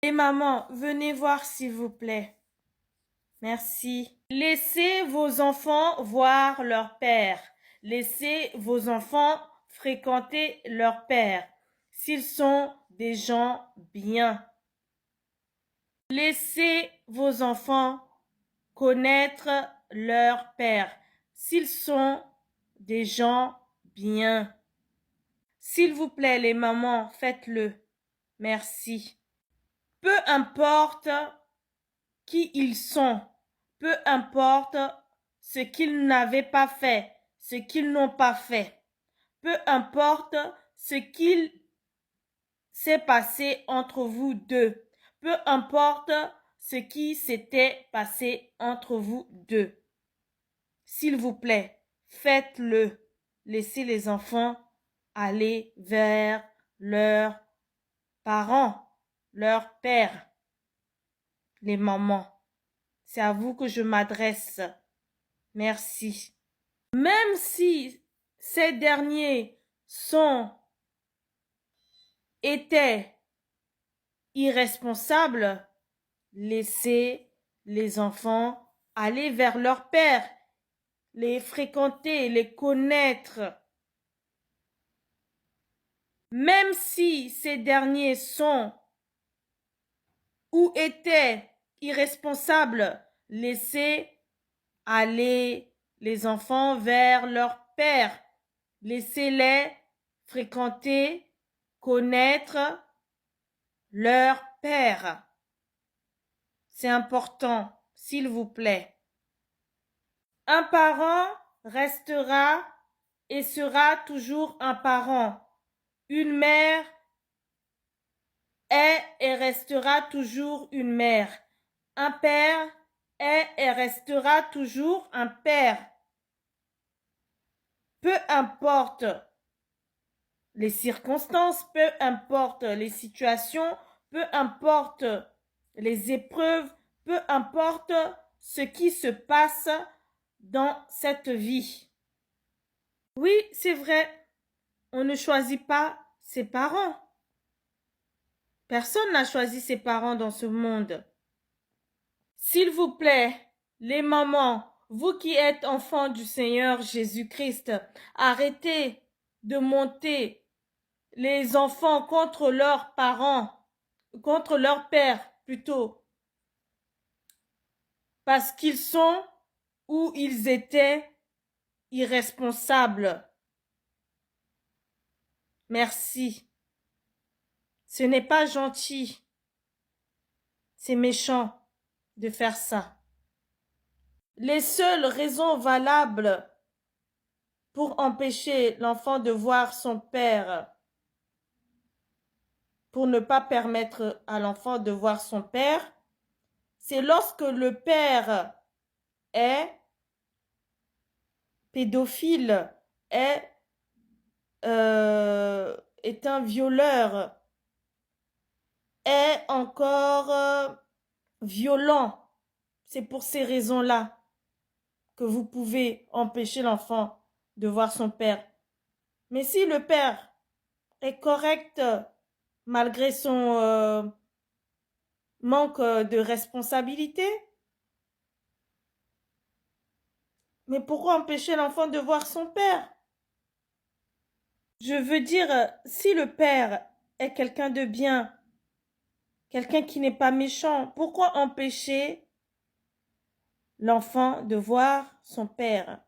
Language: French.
Les mamans, venez voir s'il vous plaît. Merci. Laissez vos enfants voir leur père. Laissez vos enfants fréquenter leur père, s'ils sont des gens bien. Laissez vos enfants connaître leur père, s'ils sont des gens bien. S'il vous plaît, les mamans, faites-le. Merci. Peu importe qui ils sont, peu importe ce qu'ils n'avaient pas fait, ce qu'ils n'ont pas fait, peu importe ce qu'il s'est passé entre vous deux, peu importe ce qui s'était passé entre vous deux. S'il vous plaît, faites-le. Laissez les enfants aller vers leurs parents, leur père. Les mamans, c'est à vous que je m'adresse. Merci. Même si ces derniers étaient irresponsables, laissez les enfants aller vers leur père, les fréquenter, les connaître. Même si ces derniers sont ou étaient irresponsables, laissez aller les enfants vers leur père. Laissez-les fréquenter, connaître leur père. C'est important, s'il vous plaît. Un parent restera et sera toujours un parent. Une mère est et restera toujours une mère. Un père est et restera toujours un père. Peu importe les circonstances, peu importe les situations, peu importe les épreuves, peu importe ce qui se passe dans cette vie. Oui, c'est vrai, on ne choisit pas ses parents. Personne n'a choisi ses parents dans ce monde. S'il vous plaît, les mamans, vous qui êtes enfants du Seigneur Jésus-Christ, arrêtez de monter les enfants contre leurs parents, contre leur père plutôt, parce qu'ils sont ou ils étaient irresponsables. Merci. Ce n'est pas gentil, c'est méchant de faire ça. Les seules raisons valables pour empêcher l'enfant de voir son père, pour ne pas permettre à l'enfant de voir son père, c'est lorsque le père est pédophile, est un violeur, est encore violent. C'est pour ces raisons-là que vous pouvez empêcher l'enfant de voir son père. Mais si le père est correct malgré son manque de responsabilité, mais pourquoi empêcher l'enfant de voir son père? Je veux dire, si le père est quelqu'un de bien, quelqu'un qui n'est pas méchant, pourquoi empêcher l'enfant de voir son père?